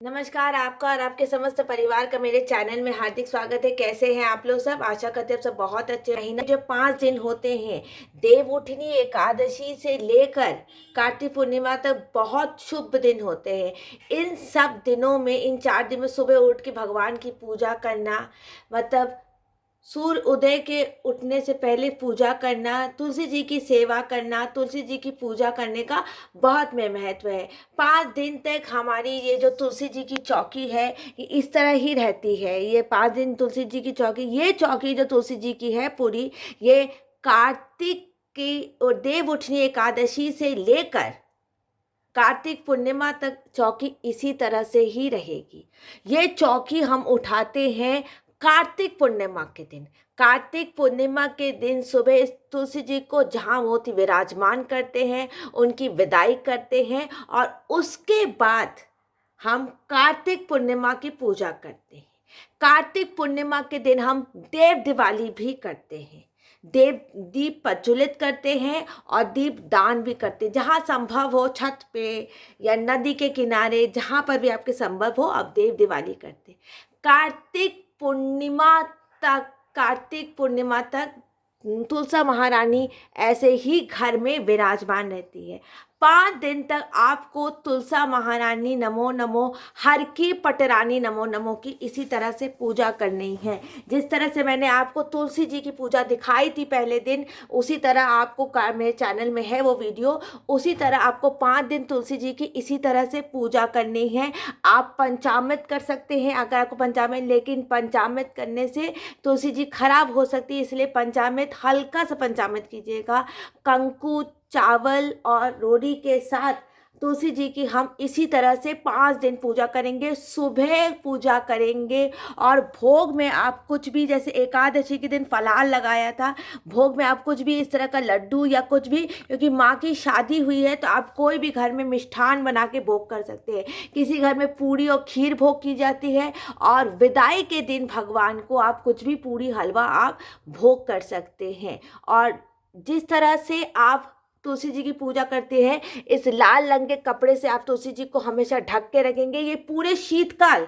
नमस्कार, आपका और आपके समस्त परिवार का मेरे चैनल में हार्दिक स्वागत है। कैसे हैं आप लोग सब? आशा करते हैं आप सब बहुत अच्छे। महीना जो 5 दिन होते हैं, देवउठनी एकादशी से लेकर कार्तिक पूर्णिमा तक बहुत शुभ दिन होते हैं। इन सब दिनों में, इन 4 दिन में सुबह उठ के भगवान की पूजा करना, मतलब सूर्य उदय के उठने से पहले पूजा करना, तुलसी जी की सेवा करना, तुलसी जी की पूजा करने का बहुत में महत्व है। 5 दिन तक हमारी ये जो तुलसी जी की चौकी है, ये इस तरह ही रहती है। ये 5 दिन तुलसी जी की चौकी, ये चौकी जो तुलसी जी की है पूरी, ये कार्तिक की और देव उठनी एकादशी से लेकर कार्तिक पूर्णिमा तक चौकी इसी तरह से ही रहेगी। ये चौकी हम उठाते हैं कार्तिक पूर्णिमा के दिन। कार्तिक पूर्णिमा के दिन सुबह तुलसी जी को जहाँ होती विराजमान करते हैं, उनकी विदाई करते हैं और उसके बाद हम कार्तिक पूर्णिमा की पूजा करते हैं। कार्तिक पूर्णिमा के दिन हम देव दिवाली भी करते हैं, देव दीप प्रज्वलित करते हैं और दीप दान भी करते हैं। जहाँ संभव हो छत पे या नदी के किनारे, जहाँ पर भी आपके संभव हो, आप देव दिवाली करते हैं। कार्तिक पूर्णिमा तक तुलसा महारानी ऐसे ही घर में विराजमान रहती है। 5 दिन तक आपको तुलसा महारानी नमो नमो, हर की पटरानी नमो नमो की इसी तरह से पूजा करनी है। जिस तरह से मैंने आपको तुलसी जी की पूजा दिखाई थी पहले दिन, उसी तरह आपको मेरे चैनल में है वो वीडियो, उसी तरह आपको 5 दिन तुलसी जी की इसी तरह से पूजा करनी है। आप पंचामृत कर सकते हैं अगर आपको पंचामृत, लेकिन पंचामृत करने से तुलसी जी खराब हो सकती है, इसलिए पंचामृत हल्का सा पंचामृत कीजिएगा। कंकु, चावल और रोटी के साथ तुलसी जी की हम इसी तरह से 5 दिन पूजा करेंगे। सुबह पूजा करेंगे और भोग में आप कुछ भी, जैसे एकादशी के दिन फलाहार लगाया था, भोग में आप कुछ भी इस तरह का लड्डू या कुछ भी, क्योंकि माँ की शादी हुई है तो आप कोई भी घर में मिष्ठान बना के भोग कर सकते हैं। किसी घर में पूड़ी और खीर भोग की जाती है और विदाई के दिन भगवान को आप कुछ भी पूड़ी हलवा आप भोग कर सकते हैं। और जिस तरह से आप तुलसी जी की पूजा करते हैं, इस लाल रंग के कपड़े से आप तुलसी जी को हमेशा ढक के रखेंगे। ये पूरे शीतकाल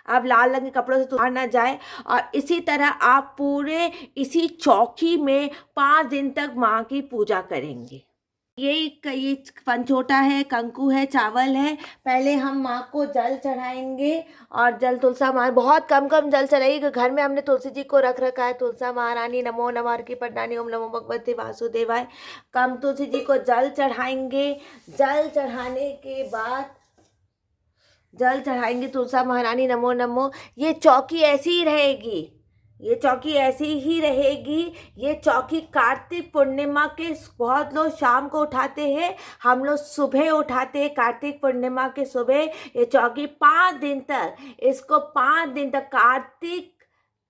आप लाल रंग के कपड़ों से तुलसी ना जाए। और इसी तरह आप पूरे इसी चौकी में 5 दिन तक माँ की पूजा करेंगे। ये पंचोटा है, कंकु है, चावल है। पहले हम माँ को जल चढ़ाएंगे और जल तुलसा माँ बहुत कम कम जल चढ़ाइए। घर में हमने तुलसी जी को रख रखा है। तुलसा महारानी नमो नमः की पटरानी, ओम नमो भगवते वासुदेवाय। कम तुलसी जी को जल चढ़ाएंगे। जल चढ़ाएंगे तुलसा महारानी नमो नमो। ये चौकी ऐसी ही रहेगी, ये चौकी ऐसी ही रहेगी। ये चौकी कार्तिक पूर्णिमा के बहुत लोग शाम को उठाते हैं, हम लोग सुबह उठाते हैं। कार्तिक पूर्णिमा के सुबह ये चौकी 5 दिन तक, इसको 5 दिन तक कार्तिक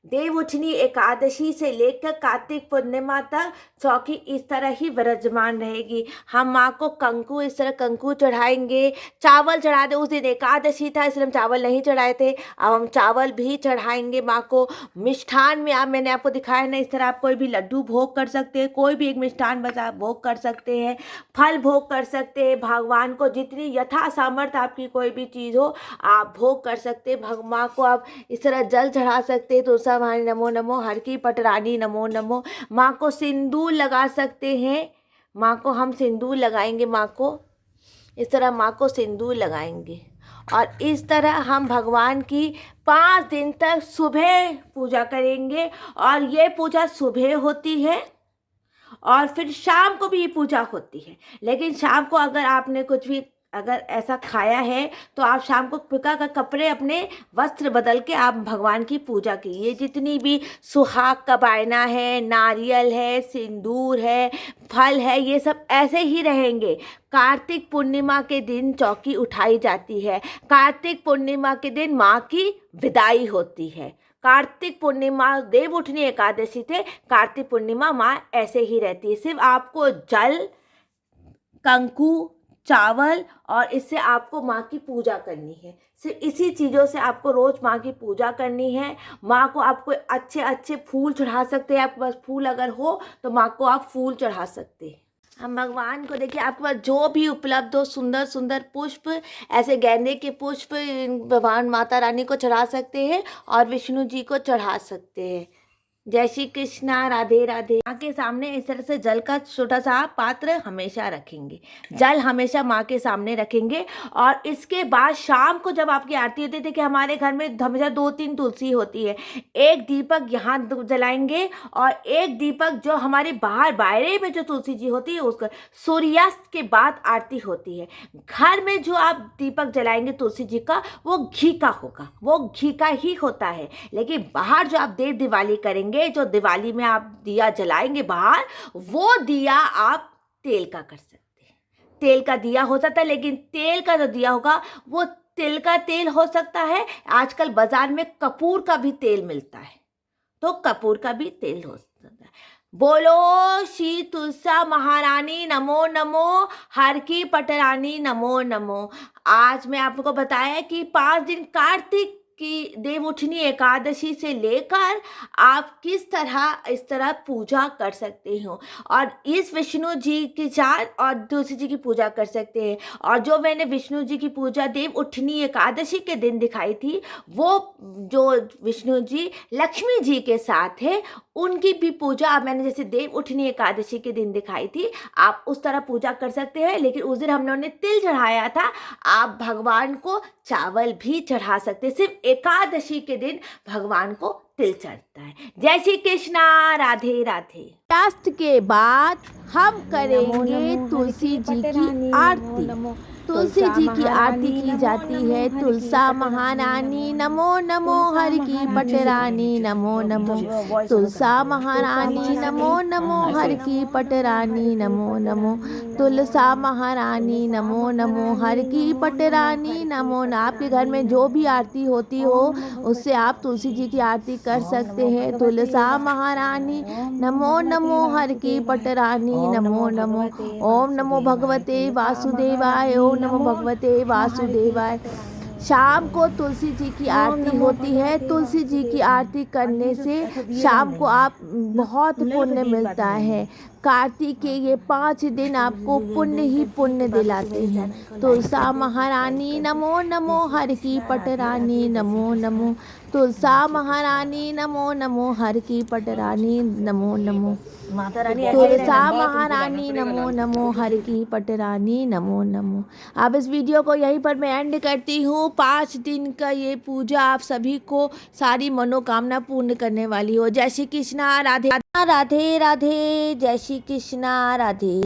देवउठनी एकादशी से लेकर कार्तिक पूर्णिमा तक चौकी इस तरह ही विराजमान रहेगी। हम माँ को कंकु, इस तरह कंकु चढ़ाएंगे। चावल चढ़ा दे, उस दिन एकादशी था इसलिए हम चावल नहीं चढ़ाए थे, अब हम चावल भी चढ़ाएंगे माँ को। मिष्ठान में आप, मैंने आपको दिखाया ना, इस तरह आप कोई भी लड्डू भोग कर सकते हैं, कोई भी एक मिष्ठान बचा भोग कर सकते हैं, फल भोग कर सकते हैं। भगवान को जितनी यथा सामर्थ्य आपकी कोई भी चीज़ हो आप भोग कर सकते हैं। माँ को आप इस तरह जल चढ़ा सकते हैं। तुलसा महारानी नमो नमो, हर की पटरानी नमो नमो। माँ को सिंदूर लगा सकते हैं, माँ को हम सिंदूर लगाएंगे। माँ को इस तरह माँ को सिंदूर लगाएंगे और इस तरह हम भगवान की 5 दिन तक सुबह पूजा करेंगे। और ये पूजा सुबह होती है और फिर शाम को भी ये पूजा होती है। लेकिन शाम को अगर आपने कुछ भी अगर ऐसा खाया है तो आप शाम को पिका का कपड़े, अपने वस्त्र बदल के आप भगवान की पूजा कीजिए। जितनी भी सुहाग का बायना है, नारियल है, सिंदूर है, फल है, ये सब ऐसे ही रहेंगे। कार्तिक पूर्णिमा के दिन चौकी उठाई जाती है। कार्तिक पूर्णिमा के दिन माँ की विदाई होती है। कार्तिक पूर्णिमा देवउठनी एकादशी थे, कार्तिक पूर्णिमा माँ ऐसे ही रहती है। सिर्फ आपको जल, कंकु, चावल और इससे आपको माँ की पूजा करनी है। सिर्फ इसी चीज़ों से आपको रोज़ माँ की पूजा करनी है। माँ को आपको अच्छे अच्छे फूल चढ़ा सकते हैं, आपके पास फूल अगर हो तो माँ को आप फूल चढ़ा सकते हैं। हम भगवान को देखिए, आपके पास जो भी उपलब्ध हो सुंदर सुंदर पुष्प, ऐसे गेंदे के पुष्प भगवान माता रानी को चढ़ा सकते हैं और विष्णु जी को चढ़ा सकते हैं। जय श्री कृष्णा, राधे राधे। माँ के सामने इस तरह से जल का छोटा सा पात्र हमेशा रखेंगे, जल हमेशा माँ के सामने रखेंगे। और इसके बाद शाम को जब आपकी आरती होती है, देखिए हमारे घर में हमेशा 2-3 तुलसी होती है, एक दीपक यहाँ जलाएंगे और एक दीपक जो हमारे बाहर बायरे में जो तुलसी जी होती है उसको, सूर्यास्त के बाद आरती होती है। घर में जो आप दीपक जलाएंगे तुलसी जी का, वो घी का होगा, वो घी का ही होता है। लेकिन बाहर जो आप देव दिवाली करेंगे, जो दिवाली में आप दिया जलाएंगे बाहर, वो दिया आप तेल का कर सकते हैं। तेल का दिया हो सकता है, लेकिन तेल का जो दिया होगा वो तिल का तेल हो सकता है। आजकल बाजार में कपूर का भी तेल मिलता है, तो कपूर का भी तेल हो सकता है। बोलो श्री तुलसा महारानी नमो नमो, हर की पटरानी नमो नमो। आज मैं आपको बताया कि 5 दिन कार्तिक की देवउठनी एकादशी से लेकर आप किस तरह इस तरह पूजा कर सकते हो, और इस विष्णु जी के साथ और तुलसी जी की पूजा कर सकते हैं। और जो मैंने विष्णु जी की पूजा देवउठनी एकादशी के दिन दिखाई थी, वो जो विष्णु जी लक्ष्मी जी के साथ है, उनकी भी पूजा मैंने जैसे देवउठनी एकादशी के दिन दिखाई थी, आप उस तरह पूजा कर सकते हैं। लेकिन उस दिन हमने उन्हें तिल चढ़ाया था, आप भगवान को चावल भी चढ़ा सकते हैं। सिर्फ एकादशी के दिन भगवान को तिल चढ़ता है। जय श्री कृष्णा, राधे राधे। सूर्यास्त के बाद हम करेंगे तुलसी जी की आरती। तुलसी जी की आरती की जाती है। तुलसा महारानी नमो नमो, हर की पटरानी नमो नमो। तुलसा महारानी नमो नमो, हर की पटरानी नमो नमो। तुलसा महारानी नमो नमो, हर की पटरानी नमो नमो। आपके घर में जो भी आरती होती हो उससे आप तुलसी जी की आरती कर सकते हैं। तुलसा महारानी नमो नमो, हर की पटरानी नमो नमो। ओम नमो भगवते वासुदेवाय, ओम नमो भगवते वासुदेवाय। शाम को तुलसी जी की आरती होती है। तुलसी जी की आरती करने से शाम को आप बहुत पुण्य मिलता है। कार्तिक के ये 5 दिन आपको पुण्य ही पुण्य दिलाते हैं। तुलसा महारानी नमो नमो, हर की पटरानी नमो नमो। तुलसा महारानी नमो नमो, हर की पटरानी नमो नमो। माता रानी तुलसा महारानी नमो नमो, हर की पटरानी नमो नमो। अब इस वीडियो को यहीं पर मैं एंड करती हूँ। 5 दिन का ये पूजा आप सभी को सारी मनोकामना पूर्ण करने वाली हो। जय श्री कृष्णा, राधे राधे राधे। जय श्री कृष्णा, राधे।